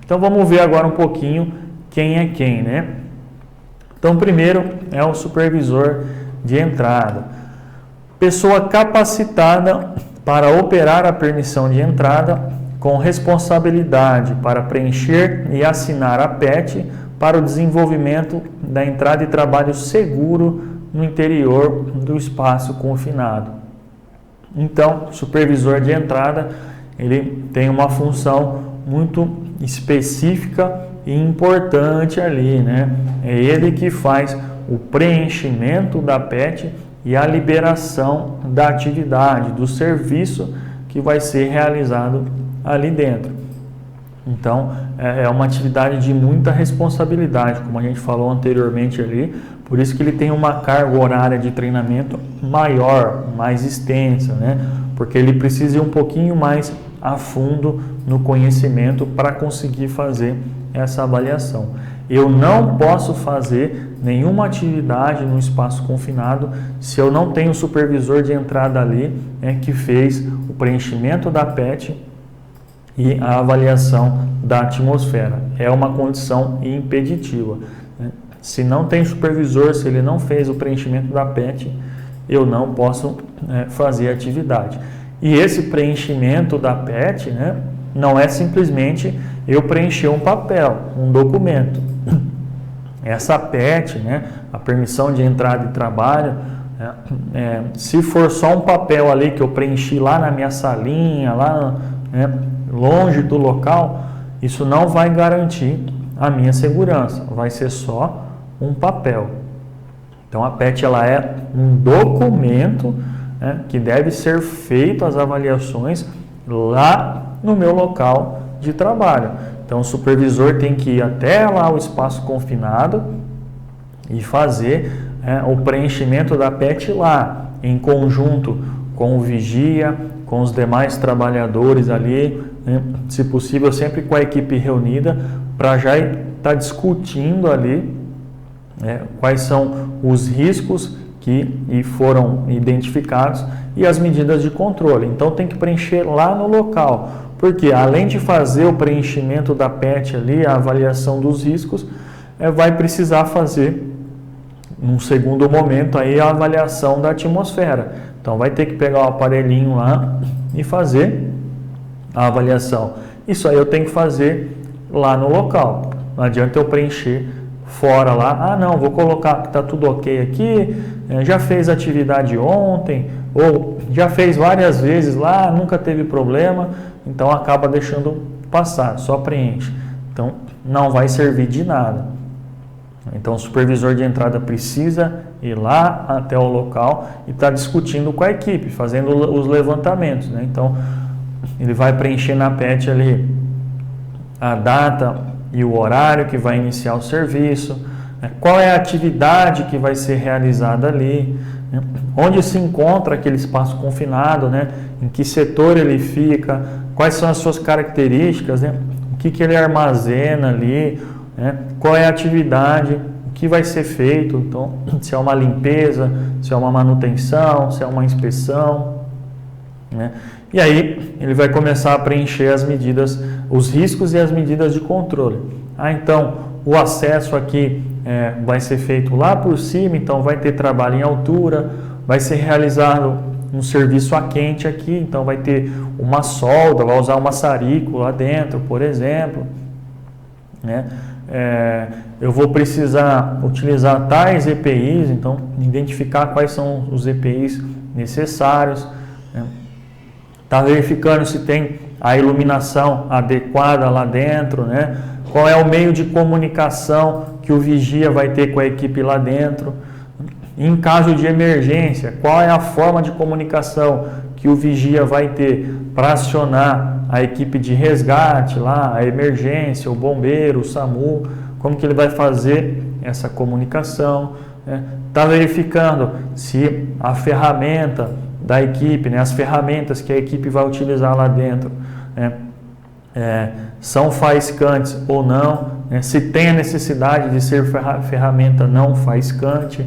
Então vamos ver agora um pouquinho quem é quem, né? Então primeiro é o supervisor de entrada. Pessoa capacitada para operar a permissão de entrada com responsabilidade para preencher e assinar a PET para o desenvolvimento da entrada e trabalho seguro no interior do espaço confinado. Então, supervisor de entrada, ele tem uma função muito específica e importante ali, né? É ele que faz o preenchimento da PET e a liberação da atividade, do serviço que vai ser realizado ali dentro. Então, é uma atividade de muita responsabilidade, como a gente falou anteriormente ali, por isso que ele tem uma carga horária de treinamento maior, mais extensa, né? Porque ele precisa ir um pouquinho mais a fundo no conhecimento para conseguir fazer essa avaliação. Eu não posso fazer nenhuma atividade no espaço confinado se eu não tenho supervisor de entrada ali, que fez o preenchimento da PET e a avaliação da atmosfera. É uma condição impeditiva, né? Se não tem supervisor, se ele não fez o preenchimento da PET, eu não posso fazer a atividade. E esse preenchimento da PET, né, não é simplesmente eu preencher um papel, um documento. Essa PET, né, a permissão de entrada e trabalho, se for só um papel ali que eu preenchi lá na minha salinha, lá, né, longe do local, isso não vai garantir a minha segurança, vai ser só um papel. Então a PET ela é um documento, né, que deve ser feito as avaliações lá no meu local de trabalho. Então o supervisor tem que ir até lá o espaço confinado e fazer o preenchimento da PET lá, em conjunto com o vigia, com os demais trabalhadores ali, né, se possível sempre com a equipe reunida, para já estar discutindo ali quais são os riscos que foram identificados e as medidas de controle. Então tem que preencher lá no local, porque além de fazer o preenchimento da PET ali, a avaliação dos riscos, vai precisar fazer, num segundo momento, aí a avaliação da atmosfera. Então vai ter que pegar o aparelhinho lá e fazer a avaliação. Isso aí eu tenho que fazer lá no local. Não adianta eu preencher fora lá, não, vou colocar que está tudo ok aqui, já fez atividade ontem, ou já fez várias vezes lá, nunca teve problema, então acaba deixando passar, só preenche. Então não vai servir de nada. Então o supervisor de entrada precisa ir lá até o local e estar discutindo com a equipe, fazendo os levantamentos, né? Então ele vai preencher na PET ali a data e o horário que vai iniciar o serviço, qual é a atividade que vai ser realizada ali, né? Onde se encontra aquele espaço confinado, né? Em que setor ele fica, quais são as suas características, né? O que ele armazena ali, né? Qual é a atividade, o que vai ser feito, então, se é uma limpeza, se é uma manutenção, se é uma inspeção, né? E aí ele vai começar a preencher as medidas, os riscos e as medidas de controle. Então o acesso aqui vai ser feito lá por cima, então vai ter trabalho em altura, vai ser realizado um serviço a quente aqui, então vai ter uma solda, vai usar um maçarico lá dentro, por exemplo, né? Eu vou precisar utilizar tais EPIs, então identificar quais são os EPIs necessários, né? Tá verificando se tem a iluminação adequada lá dentro, né? Qual é o meio de comunicação que o vigia vai ter com a equipe lá dentro. Em caso de emergência, qual é a forma de comunicação que o vigia vai ter para acionar a equipe de resgate lá, a emergência, o bombeiro, o SAMU, como que ele vai fazer essa comunicação, né? Tá verificando se a ferramenta da equipe, né, as ferramentas que a equipe vai utilizar lá dentro, né, são faiscantes ou não, né, se tem a necessidade de ser ferramenta não faiscante,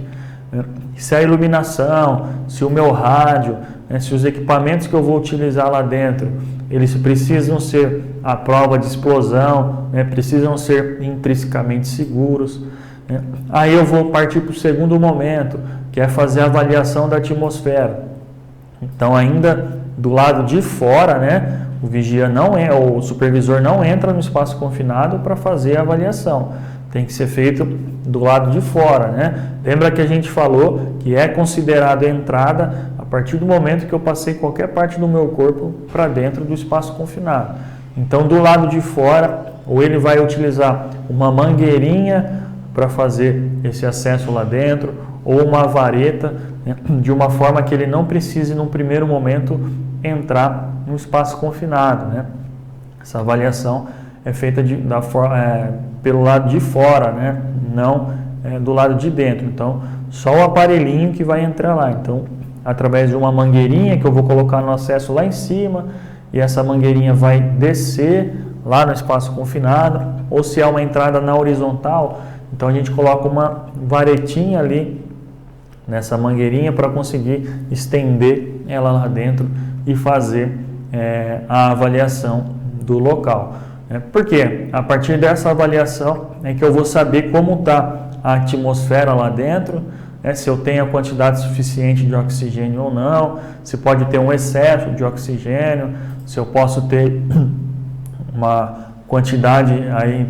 né, se a iluminação, se o meu rádio, né, se os equipamentos que eu vou utilizar lá dentro, eles precisam ser à prova de explosão, né? Precisam ser intrinsecamente seguros. Né? Aí eu vou partir para o segundo momento, que é fazer a avaliação da atmosfera. Então, ainda do lado de fora, né, o vigia não é, o supervisor não entra no espaço confinado para fazer a avaliação. Tem que ser feito do lado de fora, né? Lembra que a gente falou que é considerado a entrada a partir do momento que eu passei qualquer parte do meu corpo para dentro do espaço confinado. Então, do lado de fora, ou ele vai utilizar uma mangueirinha para fazer esse acesso lá dentro, ou uma vareta, né, de uma forma que ele não precise, num primeiro momento, entrar no espaço confinado, né? Essa avaliação é feita pelo lado de fora, né? Não do lado de dentro. Então, só o aparelhinho que vai entrar lá. Então, através de uma mangueirinha que eu vou colocar no acesso lá em cima, e essa mangueirinha vai descer lá no espaço confinado, ou se é uma entrada na horizontal, então a gente coloca uma varetinha ali nessa mangueirinha para conseguir estender ela lá dentro e fazer a avaliação do local. Porque a partir dessa avaliação é que eu vou saber como está a atmosfera lá dentro, se eu tenho a quantidade suficiente de oxigênio ou não, se pode ter um excesso de oxigênio, se eu posso ter uma quantidade aí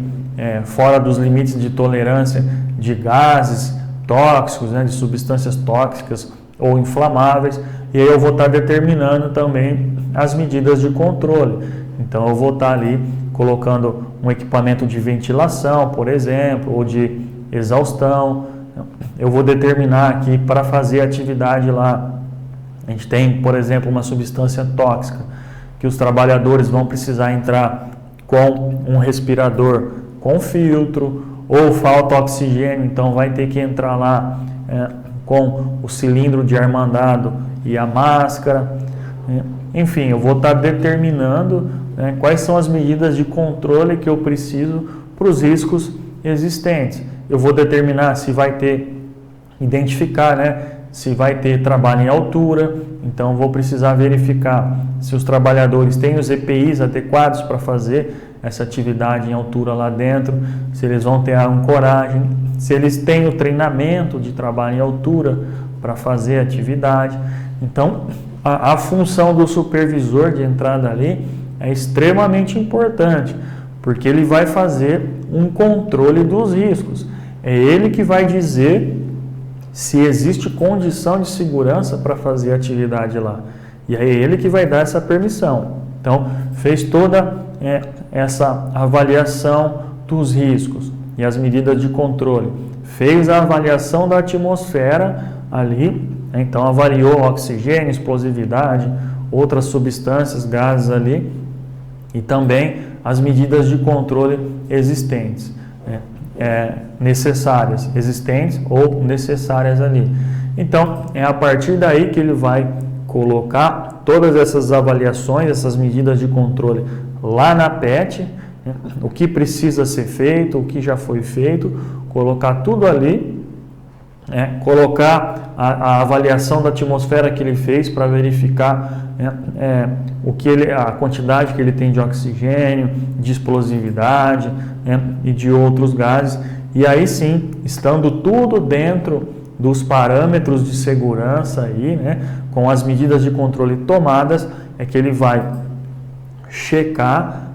fora dos limites de tolerância de gases tóxicos, né, de substâncias tóxicas ou inflamáveis, e aí eu vou estar determinando também as medidas de controle. Então eu vou estar ali colocando um equipamento de ventilação, por exemplo, ou de exaustão. Eu vou determinar aqui para fazer a atividade lá. A gente tem, por exemplo, uma substância tóxica que os trabalhadores vão precisar entrar com um respirador com filtro, ou falta oxigênio, então vai ter que entrar lá com o cilindro de ar mandado e a máscara. Enfim, eu vou estar determinando quais são as medidas de controle que eu preciso para os riscos existentes. Eu vou determinar se vai ter, identificar, se vai ter trabalho em altura, então vou precisar verificar se os trabalhadores têm os EPIs adequados para fazer essa atividade em altura lá dentro, se eles vão ter a ancoragem, se eles têm o treinamento de trabalho em altura para fazer a atividade. Então, a função do supervisor de entrada ali é extremamente importante, porque ele vai fazer um controle dos riscos. É ele que vai dizer se existe condição de segurança para fazer a atividade lá. E é ele que vai dar essa permissão. Então, fez toda essa avaliação dos riscos e as medidas de controle. Fez a avaliação da atmosfera ali, então avaliou oxigênio, explosividade, outras substâncias, gases ali, e também as medidas de controle existentes, necessárias, existentes ou necessárias ali. Então, é a partir daí que ele vai colocar todas essas avaliações, essas medidas de controle lá na PET, o que precisa ser feito, o que já foi feito, colocar tudo ali, colocar a avaliação da atmosfera que ele fez para verificar a quantidade que ele tem de oxigênio, de explosividade e de outros gases. E aí sim, estando tudo dentro dos parâmetros de segurança aí, com as medidas de controle tomadas, é que ele vai checar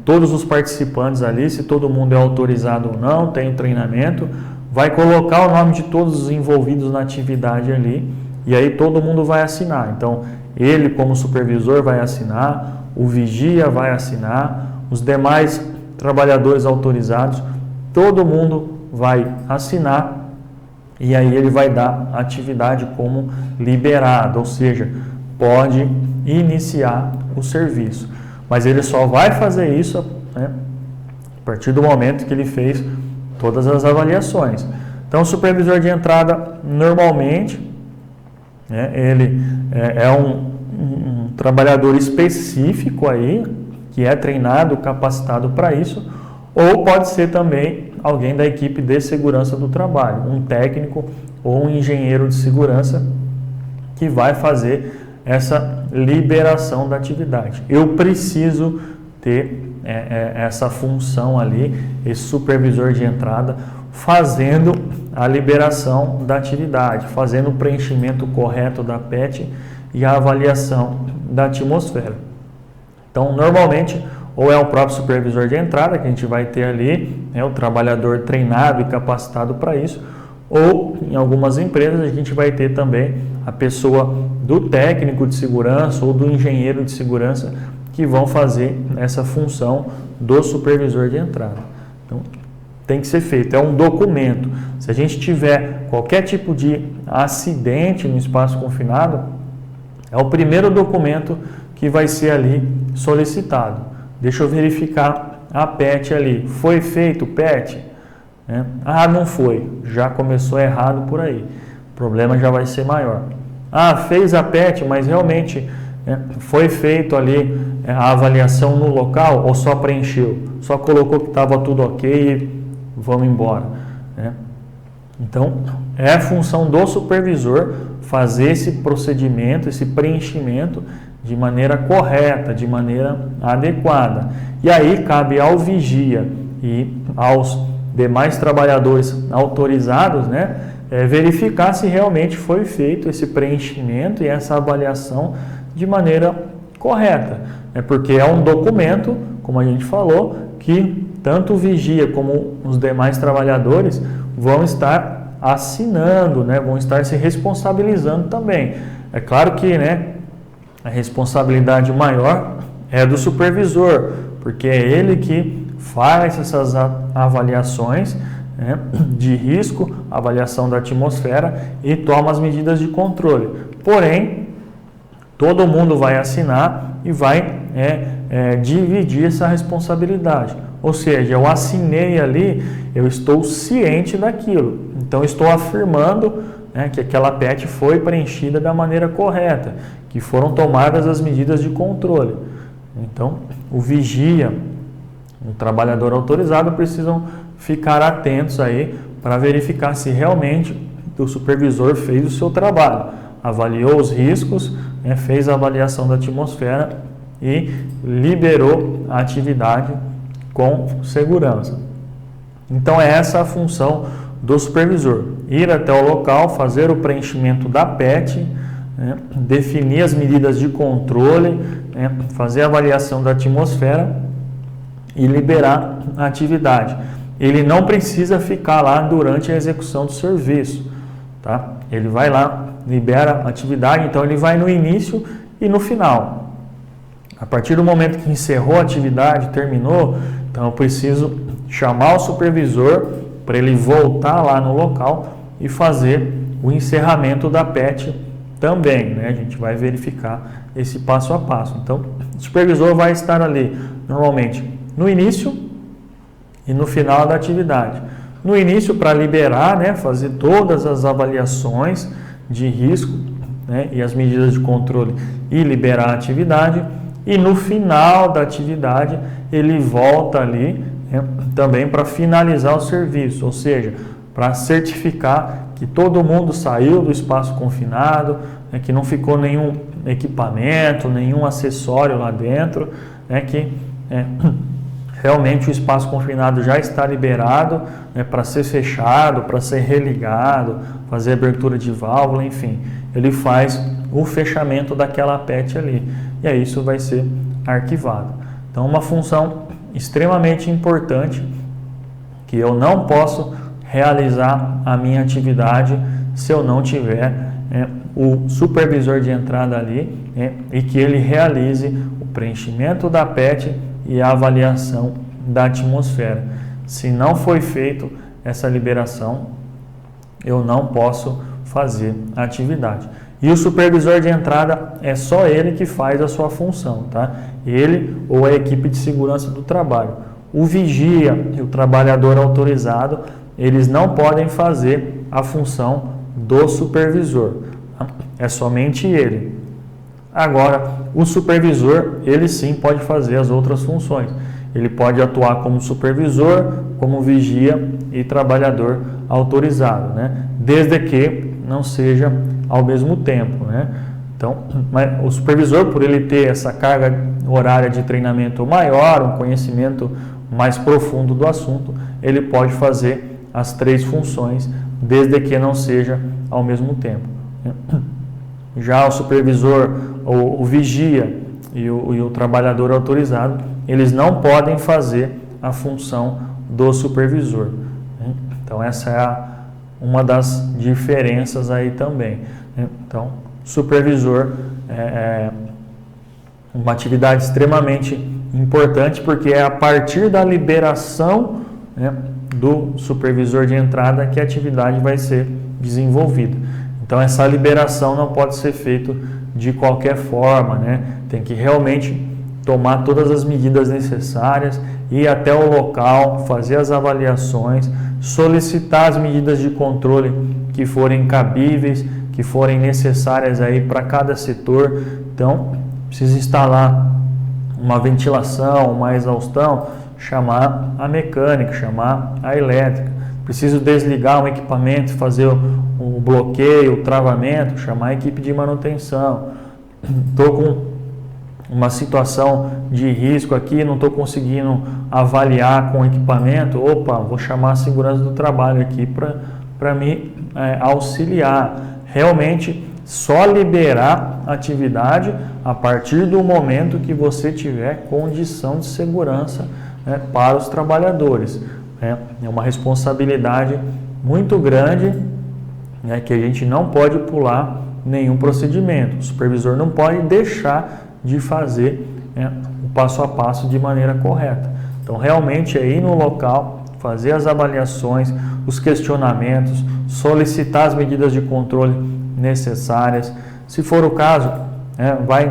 todos os participantes ali, se todo mundo é autorizado ou não, tem o treinamento, vai colocar o nome de todos os envolvidos na atividade ali, e aí todo mundo vai assinar. Então, ele como supervisor vai assinar, o vigia vai assinar, os demais trabalhadores autorizados, todo mundo vai assinar, e aí ele vai dar a atividade como liberado, ou seja, pode iniciar o serviço. Mas ele só vai fazer isso a partir do momento que ele fez todas as avaliações. Então, o supervisor de entrada, normalmente, ele é um trabalhador específico aí, que é treinado, capacitado para isso, ou pode ser também alguém da equipe de segurança do trabalho, um técnico ou um engenheiro de segurança que vai fazer essa liberação da atividade. Eu preciso ter essa função ali, esse supervisor de entrada, fazendo a liberação da atividade, fazendo o preenchimento correto da PET e a avaliação da atmosfera. Então, normalmente, ou é o próprio supervisor de entrada, que a gente vai ter ali, o trabalhador treinado e capacitado para isso, ou em algumas empresas a gente vai ter também a pessoa do técnico de segurança ou do engenheiro de segurança que vão fazer essa função do supervisor de entrada. Então, tem que ser feito, é um documento. Se a gente tiver qualquer tipo de acidente no espaço confinado, é o primeiro documento que vai ser ali solicitado. Deixa eu verificar a PET ali. Foi feito o PET? Ah, não foi. Já começou errado por aí. O problema já vai ser maior. Ah, fez a PET, mas realmente foi feito ali a avaliação no local ou só preencheu? Só colocou que estava tudo ok e vamos embora. Então, é a função do supervisor fazer esse procedimento, esse preenchimento de maneira correta, de maneira adequada. E aí cabe ao vigia e aos demais trabalhadores autorizados, verificar se realmente foi feito esse preenchimento e essa avaliação de maneira correta. Porque é um documento, como a gente falou, que tanto o vigia como os demais trabalhadores vão estar assinando, vão estar se responsabilizando também. É claro que a responsabilidade maior é do supervisor, porque é ele que faz essas avaliações de risco, avaliação da atmosfera e toma as medidas de controle. Porém, todo mundo vai assinar e vai dividir essa responsabilidade. Ou seja, eu assinei ali, eu estou ciente daquilo. Então, estou afirmando que aquela PET foi preenchida da maneira correta, que foram tomadas as medidas de controle. Então, o vigia, o trabalhador autorizado precisam ficar atentos aí para verificar se realmente o supervisor fez o seu trabalho, avaliou os riscos, fez a avaliação da atmosfera e liberou a atividade com segurança. Então, é essa a função do supervisor: ir até o local, fazer o preenchimento da PET, definir as medidas de controle, fazer a avaliação da atmosfera e liberar a atividade. Ele não precisa ficar lá durante a execução do serviço, tá? Ele vai lá, libera a atividade, então ele vai no início e no final. A partir do momento que encerrou a atividade, terminou, então eu preciso chamar o supervisor para ele voltar lá no local e fazer o encerramento da PET também, A gente vai verificar esse passo a passo. Então, o supervisor vai estar ali, normalmente, no início e no final da atividade. No início, para liberar, fazer todas as avaliações de risco, e as medidas de controle e liberar a atividade. E no final da atividade, ele volta ali também para finalizar o serviço, ou seja, para certificar que todo mundo saiu do espaço confinado, que não ficou nenhum equipamento, nenhum acessório lá dentro, que realmente o espaço confinado já está liberado para ser fechado, para ser religado, fazer abertura de válvula, enfim. Ele faz o fechamento daquela PET ali e aí isso vai ser arquivado. Então, uma função extremamente importante que eu não posso realizar a minha atividade se eu não tiver o supervisor de entrada ali e que ele realize o preenchimento da PET e a avaliação da atmosfera. Se não foi feito essa liberação, eu não posso fazer a atividade. E o supervisor de entrada é só ele que faz a sua função, tá? Ele ou a equipe de segurança do trabalho. O vigia e o trabalhador autorizado, eles não podem fazer a função do supervisor, tá? É somente ele. Agora, o supervisor, ele sim pode fazer as outras funções. Ele pode atuar como supervisor, como vigia e trabalhador autorizado, Desde que não seja ao mesmo tempo, Então, o supervisor, por ele ter essa carga horária de treinamento maior, um conhecimento mais profundo do assunto, ele pode fazer as 3 funções, desde que não seja ao mesmo tempo. Já o supervisor, o vigia e o trabalhador autorizado, eles não podem fazer a função do supervisor. Então, essa é uma das diferenças aí também. Então, supervisor é uma atividade extremamente importante, porque é a partir da liberação, né, do supervisor de entrada que a atividade vai ser desenvolvida. Então, essa liberação não pode ser feita de qualquer forma, né? Tem que realmente tomar todas as medidas necessárias, ir até o local, fazer as avaliações, solicitar as medidas de controle que forem cabíveis, que forem necessárias aí para cada setor. Então, precisa instalar uma ventilação, uma exaustão, chamar a mecânica, chamar a elétrica. Preciso desligar um equipamento, fazer o bloqueio, o travamento, chamar a equipe de manutenção. Estou com uma situação de risco aqui, não estou conseguindo avaliar com o equipamento, vou chamar a segurança do trabalho aqui para me auxiliar. Realmente, só liberar a atividade a partir do momento que você tiver condição de segurança, né, para os trabalhadores. É uma responsabilidade muito grande, né, que a gente não pode pular nenhum procedimento. O supervisor não pode deixar de fazer, né, o passo a passo de maneira correta. Então, realmente é ir no local, fazer as avaliações, os questionamentos, solicitar as medidas de controle necessárias. Se for o caso, né, vai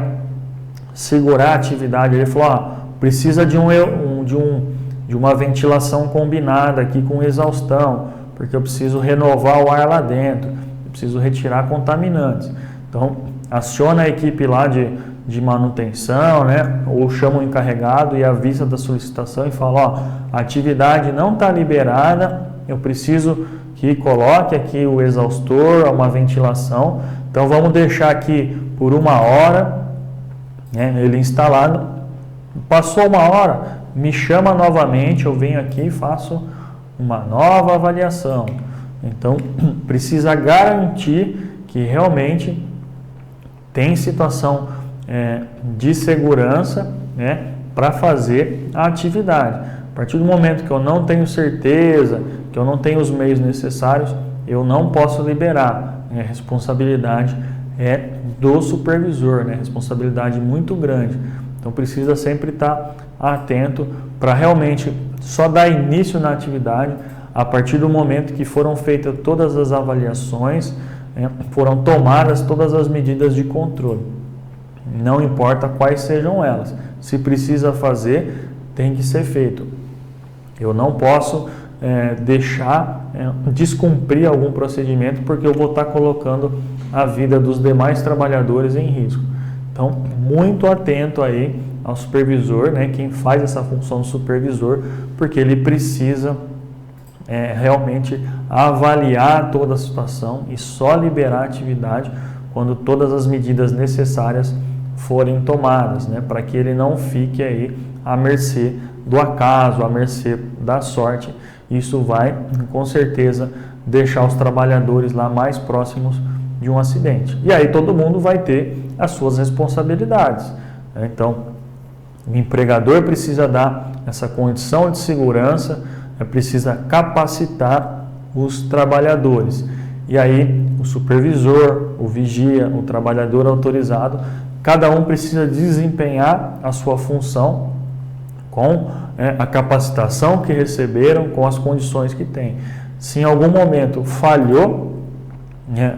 segurar a atividade. Ele falou, precisa de uma ventilação combinada aqui com exaustão, porque eu preciso renovar o ar lá dentro, eu preciso retirar contaminantes. Então, aciona a equipe lá de manutenção, né? Ou chama o encarregado e avisa da solicitação e fala, a atividade não está liberada, eu preciso que coloque aqui o exaustor, uma ventilação, então vamos deixar aqui por 1 hora, né, ele instalado. Passou 1 hora, me chama novamente, eu venho aqui e faço uma nova avaliação. Então, precisa garantir que realmente tem situação de segurança, né, para fazer a atividade. A partir do momento que eu não tenho certeza, que eu não tenho os meios necessários, eu não posso liberar. A responsabilidade é do supervisor, né? Responsabilidade muito grande. Então, precisa sempre estar atento para realmente só dar início na atividade a partir do momento que foram feitas todas as avaliações, né, foram tomadas todas as medidas de controle. Não importa quais sejam elas. Se precisa fazer, tem que ser feito. Eu não posso deixar descumprir algum procedimento, porque eu vou estar colocando a vida dos demais trabalhadores em risco. Então, muito atento aí ao supervisor, né, quem faz essa função do supervisor, porque ele precisa realmente avaliar toda a situação e só liberar a atividade quando todas as medidas necessárias forem tomadas, né, para que ele não fique aí à mercê do acaso, à mercê da sorte. Isso vai, com certeza, deixar os trabalhadores lá mais próximos de um acidente. E aí todo mundo vai ter as suas responsabilidades, né? Então, o empregador precisa dar essa condição de segurança, precisa capacitar os trabalhadores. E aí, o supervisor, o vigia, o trabalhador autorizado, cada um precisa desempenhar a sua função com a capacitação que receberam, com as condições que têm. Se em algum momento falhou,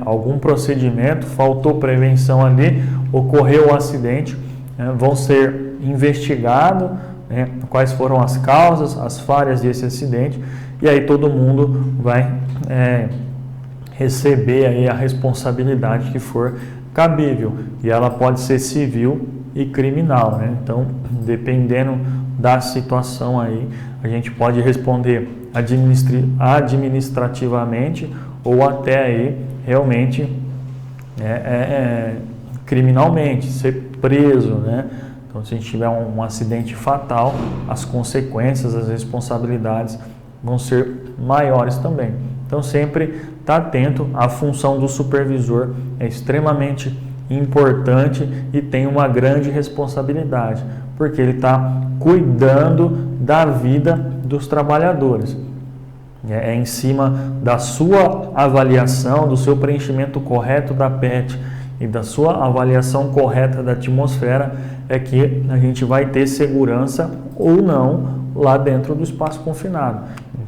algum procedimento, faltou prevenção ali, ocorreu um acidente, vão ser investigados quais foram as causas, as falhas desse acidente, e aí todo mundo vai receber aí a responsabilidade que for cabível, e ela pode ser civil e criminal, né? Então, dependendo da situação aí, a gente pode responder administrativamente ou até aí realmente criminalmente, ser preso, né? Então, se a gente tiver um acidente fatal, as consequências, as responsabilidades vão ser maiores também. Então, sempre estar atento. A função do supervisor é extremamente importante e tem uma grande responsabilidade, porque ele está cuidando da vida dos trabalhadores. É em cima da sua avaliação, do seu preenchimento correto da PET e da sua avaliação correta da atmosfera é que a gente vai ter segurança ou não lá dentro do espaço confinado.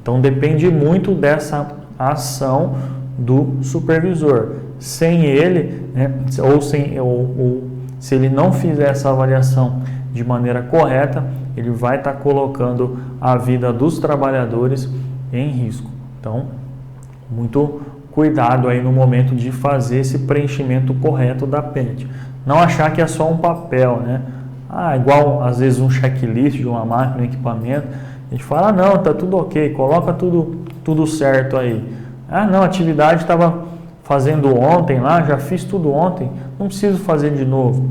Então depende muito dessa ação do supervisor. Sem ele, né, ou se ele não fizer essa avaliação de maneira correta, ele vai estar colocando a vida dos trabalhadores em risco. Então, muito cuidado aí no momento de fazer esse preenchimento correto da PET. Não achar que é só um papel, né? Igual às vezes um checklist de uma máquina, um equipamento, a gente fala, não, tá tudo ok, coloca tudo certo aí. Não, a atividade estava fazendo ontem lá, já fiz tudo ontem, não preciso fazer de novo.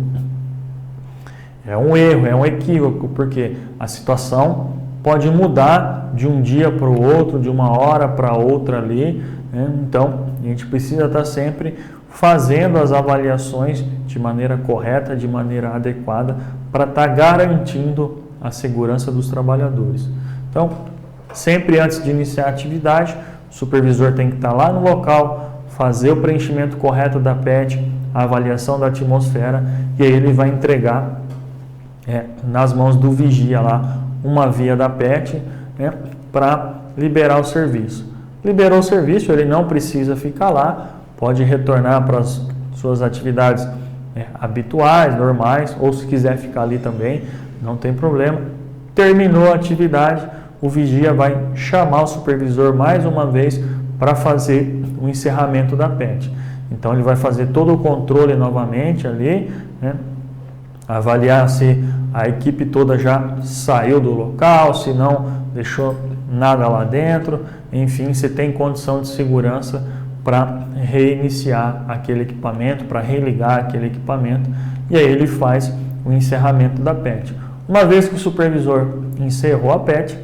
É um erro, é um equívoco, porque a situação pode mudar de um dia para o outro, de uma hora para outra ali, né? Então, a gente precisa estar sempre fazendo as avaliações de maneira correta, de maneira adequada, para estar garantindo a segurança dos trabalhadores. Então, sempre antes de iniciar a atividade, o supervisor tem que estar lá no local, fazer o preenchimento correto da PET, a avaliação da atmosfera, e aí ele vai entregar nas mãos do vigia lá uma via da PET, né, para liberar o serviço. Liberou o serviço, ele não precisa ficar lá, pode retornar para as suas atividades habituais, normais, ou se quiser ficar ali também, não tem problema. Terminou a atividade, o vigia vai chamar o supervisor mais uma vez para fazer o encerramento da PET. Então ele vai fazer todo o controle novamente ali, né, avaliar se a equipe toda já saiu do local, se não deixou nada lá dentro, enfim, se tem condição de segurança para reiniciar aquele equipamento, para religar aquele equipamento, e aí ele faz o encerramento da PET. Uma vez que o supervisor encerrou a PET,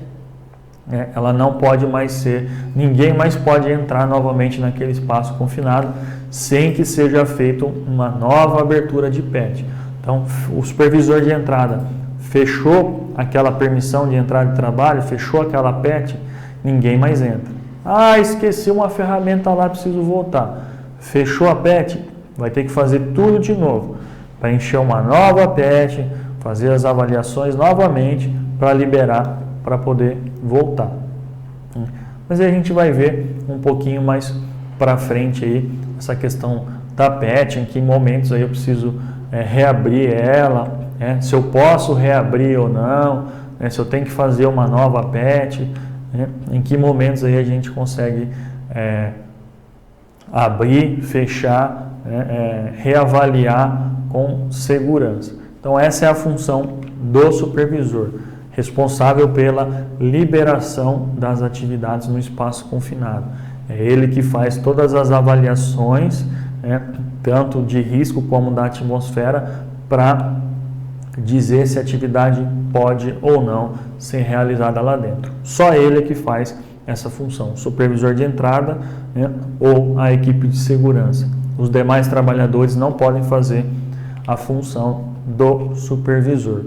ela não pode mais ser, ninguém mais pode entrar novamente naquele espaço confinado sem que seja feita uma nova abertura de PET. Então, o supervisor de entrada fechou aquela permissão de entrada de trabalho, fechou aquela PET, ninguém mais entra. Esqueci uma ferramenta lá, preciso voltar. Fechou a PET, vai ter que fazer tudo de novo, para encher uma nova PET, fazer as avaliações novamente, para liberar, para poder voltar. Mas aí a gente vai ver um pouquinho mais para frente aí, essa questão da PET, em que momentos aí eu preciso reabrir ela, se eu posso reabrir ou não, se eu tenho que fazer uma nova PET, em que momentos aí a gente consegue abrir, fechar, reavaliar com segurança. Então essa é a função do supervisor, responsável pela liberação das atividades no espaço confinado. É ele que faz todas as avaliações, tanto de risco como da atmosfera, para dizer se a atividade pode ou não ser realizada lá dentro. Só ele é que faz essa função, o supervisor de entrada, ou a equipe de segurança. Os demais trabalhadores não podem fazer a função do supervisor.